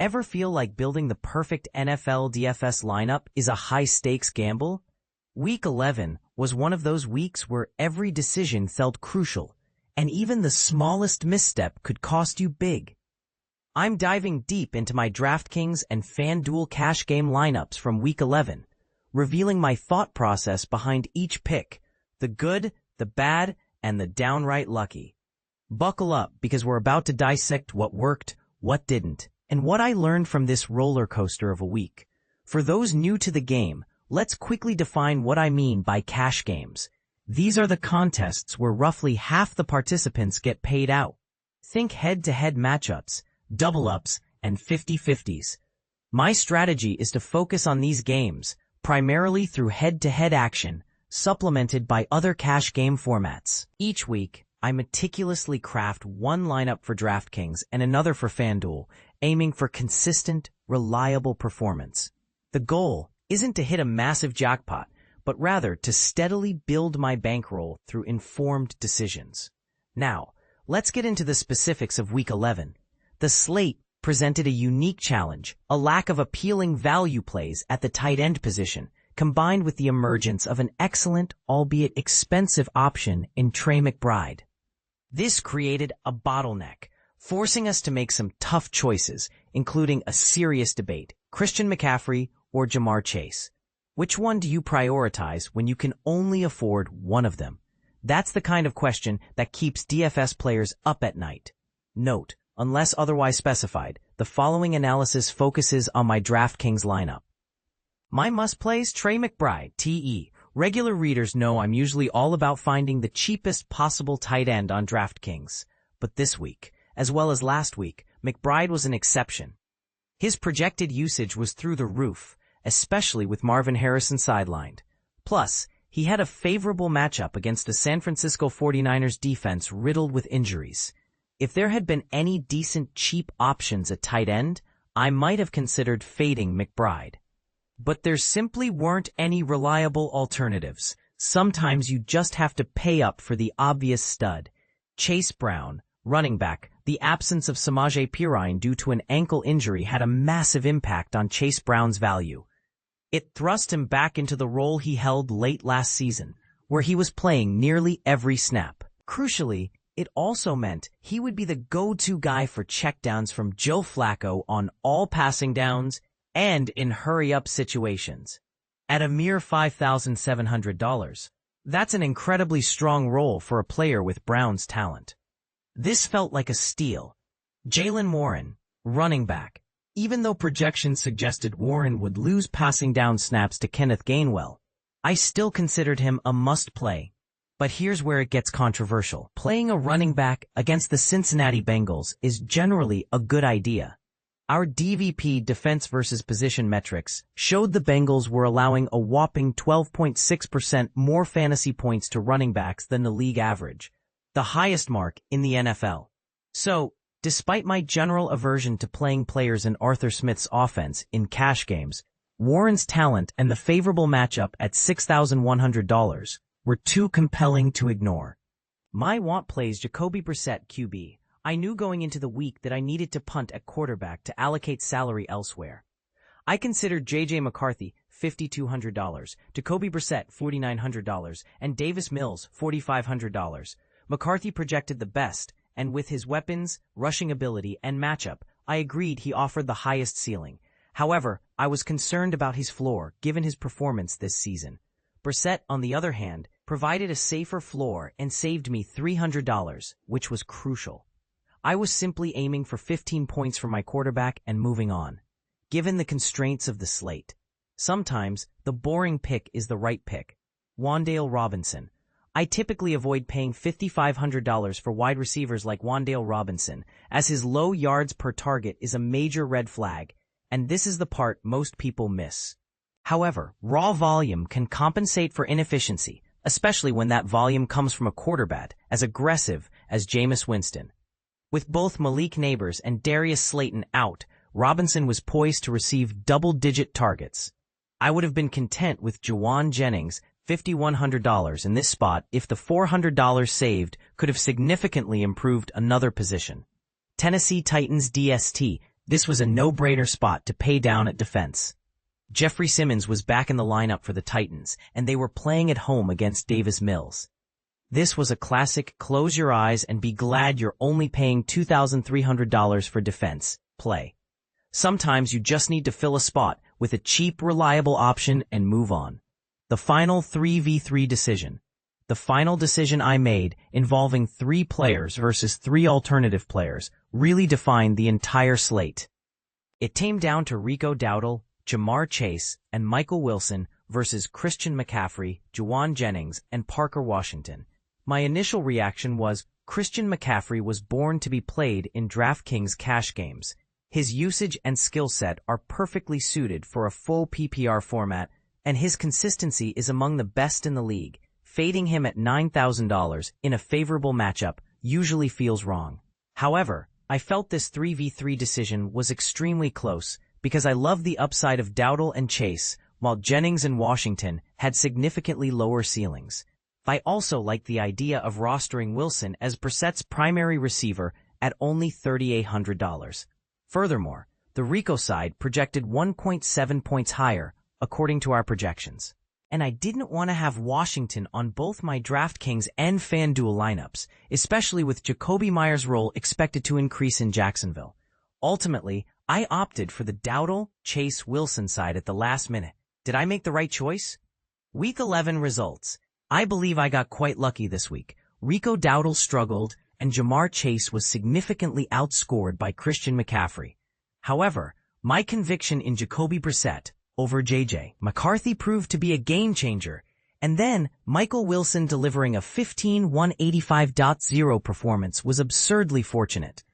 Ever feel like building the perfect NFL DFS lineup is a high-stakes gamble? Week 11 was one of those weeks where every decision felt crucial, and even the smallest misstep could cost you big. I'm diving deep into my DraftKings and FanDuel cash game lineups from Week 11, revealing my thought process behind each pick, the good, the bad, and the downright lucky. Buckle up because we're about to dissect what worked, what didn't, and what I learned from this roller coaster of a week. For those new to the game, let's quickly define what I mean by cash games. These are the contests where roughly half the participants get paid out. Think head-to-head matchups, double-ups, and 50-50s. My strategy is to focus on these games, primarily through head-to-head action, supplemented by other cash game formats. Each week, I meticulously craft one lineup for DraftKings and another for FanDuel, aiming for consistent, reliable performance. The goal isn't to hit a massive jackpot, but rather to steadily build my bankroll through informed decisions. Now, let's get into the specifics of Week 11. The slate presented a unique challenge, a lack of appealing value plays at the tight end position, combined with the emergence of an excellent, albeit expensive option in Trey McBride. This created a bottleneck, forcing us to make some tough choices, including a serious debate: Christian McCaffrey or Jamar Chase. Which one do you prioritize when you can only afford one of them? That's the kind of question that keeps DFS players up at night. Note, unless otherwise specified, the following analysis focuses on my DraftKings lineup. My must-plays: Trey McBride, TE. Regular readers know I'm usually all about finding the cheapest possible tight end on DraftKings. But this week, as well as last week, McBride was an exception. His projected usage was through the roof, especially with Marvin Harrison sidelined. Plus, he had a favorable matchup against the San Francisco 49ers defense riddled with injuries. If there had been any decent cheap options at tight end, I might have considered fading McBride. But there simply weren't any reliable alternatives. Sometimes you just have to pay up for the obvious stud. Chase Brown, running back. The absence of Samaje Perine due to an ankle injury had a massive impact on Chase Brown's value. It thrust him back into the role he held late last season, where he was playing nearly every snap. Crucially, it also meant he would be the go-to guy for checkdowns from Joe Flacco on all passing downs and in hurry-up situations. At a mere $5,700, that's an incredibly strong role for a player with Brown's talent. This felt like a steal. Jaylen Warren, running back. Even though projections suggested Warren would lose passing down snaps to Kenneth Gainwell, I still considered him a must-play. But here's where it gets controversial. Playing a running back against the Cincinnati Bengals is generally a good idea. Our DVP defense versus position metrics showed the Bengals were allowing a whopping 12.6% more fantasy points to running backs than the league average, the highest mark in the NFL. So, despite my general aversion to playing players in Arthur Smith's offense in cash games, Warren's talent and the favorable matchup at $6,100 were too compelling to ignore. My want plays Jacoby Brissett QB. I knew going into the week that I needed to punt at quarterback to allocate salary elsewhere. I considered J.J. McCarthy $5,200, Jacoby Brissett $4,900, and Davis Mills $4,500. McCarthy projected the best, and with his weapons, rushing ability, and matchup, I agreed he offered the highest ceiling. However, I was concerned about his floor given his performance this season. Brissett, on the other hand, provided a safer floor and saved me $300, which was crucial. I was simply aiming for 15 points for my quarterback and moving on. Given the constraints of the slate, sometimes the boring pick is the right pick. Wan'Dale Robinson. I typically avoid paying $5,500 for wide receivers like Wan'Dale Robinson, as his low yards per target is a major red flag, and this is the part most people miss. However, raw volume can compensate for inefficiency, especially when that volume comes from a quarterback as aggressive as Jameis Winston. With both Malik Nabers and Darius Slayton out, Robinson was poised to receive double-digit targets. I would have been content with Juwan Jennings $5,100 in this spot if the $400 saved could have significantly improved another position. Tennessee Titans DST. This was a no-brainer spot to pay down at defense. Jeffrey Simmons was back in the lineup for the Titans, and they were playing at home against Davis Mills. This was a classic close your eyes and be glad you're only paying $2,300 for defense play. Sometimes you just need to fill a spot with a cheap, reliable option and move on. The final 3v3 decision. The final decision I made, involving 3 players versus 3 alternative players, really defined the entire slate. It came down to Rico Dowdle, Jamar Chase, and Michael Wilson versus Christian McCaffrey, Juwan Jennings, and Parker Washington. My initial reaction was Christian McCaffrey was born to be played in DraftKings cash games. His usage and skill set are perfectly suited for a full PPR format, and his consistency is among the best in the league. Fading him at $9,000 in a favorable matchup usually feels wrong. However, I felt this 3v3 decision was extremely close because I love the upside of Dowdle and Chase, while Jennings and Washington had significantly lower ceilings. I also like the idea of rostering Wilson as Brissett's primary receiver at only $3,800. Furthermore, the Rico side projected 1.7 points higher, according to our projections. And I didn't want to have Washington on both my DraftKings and FanDuel lineups, especially with Jacoby Myers' role expected to increase in Jacksonville. Ultimately, I opted for the Dowdle, Chase, Wilson side at the last minute. Did I make the right choice? Week 11 results. I believe I got quite lucky this week. Rico Dowdle struggled, and Jamar Chase was significantly outscored by Christian McCaffrey. However, my conviction in Jacoby Brissett over J.J. McCarthy proved to be a game-changer, and then Michael Wilson delivering a 15-185.0 performance was absurdly fortunate.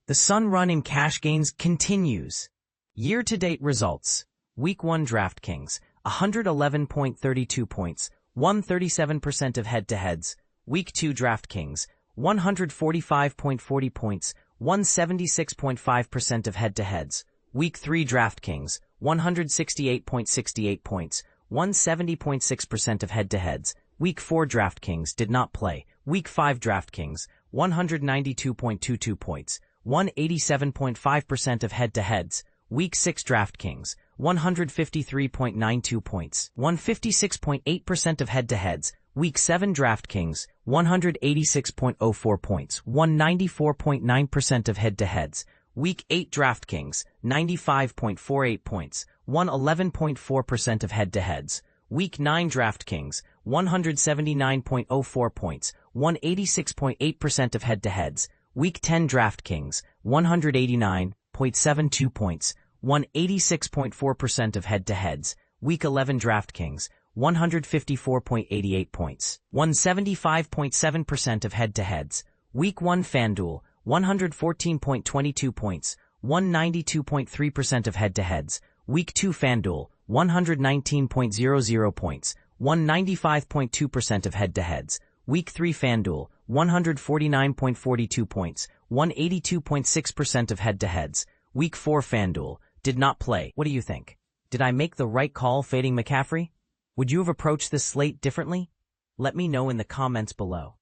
The Sun run in cash gains continues. Year-to-date results. Week 1 DraftKings, 111.32 points, 137% of head-to-heads. Week 2 DraftKings, 145.40 points, 176.5% of head-to-heads. Week 3 DraftKings, 168.68 points, 170.6% of head-to-heads. Week 4 DraftKings did not play. Week 5 DraftKings, 192.22 points, 187.5% of head-to-heads. Week 6 DraftKings, 153.92 points, 156.8% of head-to-heads. Week 7 DraftKings, 186.04 points, 194.9% of head-to-heads. Week 8 DraftKings, 95.48 points, 111.4% of head-to-heads. Week 9 DraftKings, 179.04 points, 186.8% of head-to-heads. Week 10 DraftKings, 189.72 points, 186.4% of head-to-heads. Week 11 DraftKings, 154.88 points, 175.7% of head-to-heads. Week 1 FanDuel, 114.22 points, 192.3% of head-to-heads. Week 2 FanDuel, 119.00 points, 195.2% of head-to-heads. Week 3 FanDuel, 149.42 points, 182.6% of head-to-heads. Week 4 FanDuel, did not play. What do you think? Did I make the right call fading McCaffrey? Would you have approached this slate differently? Let me know in the comments below.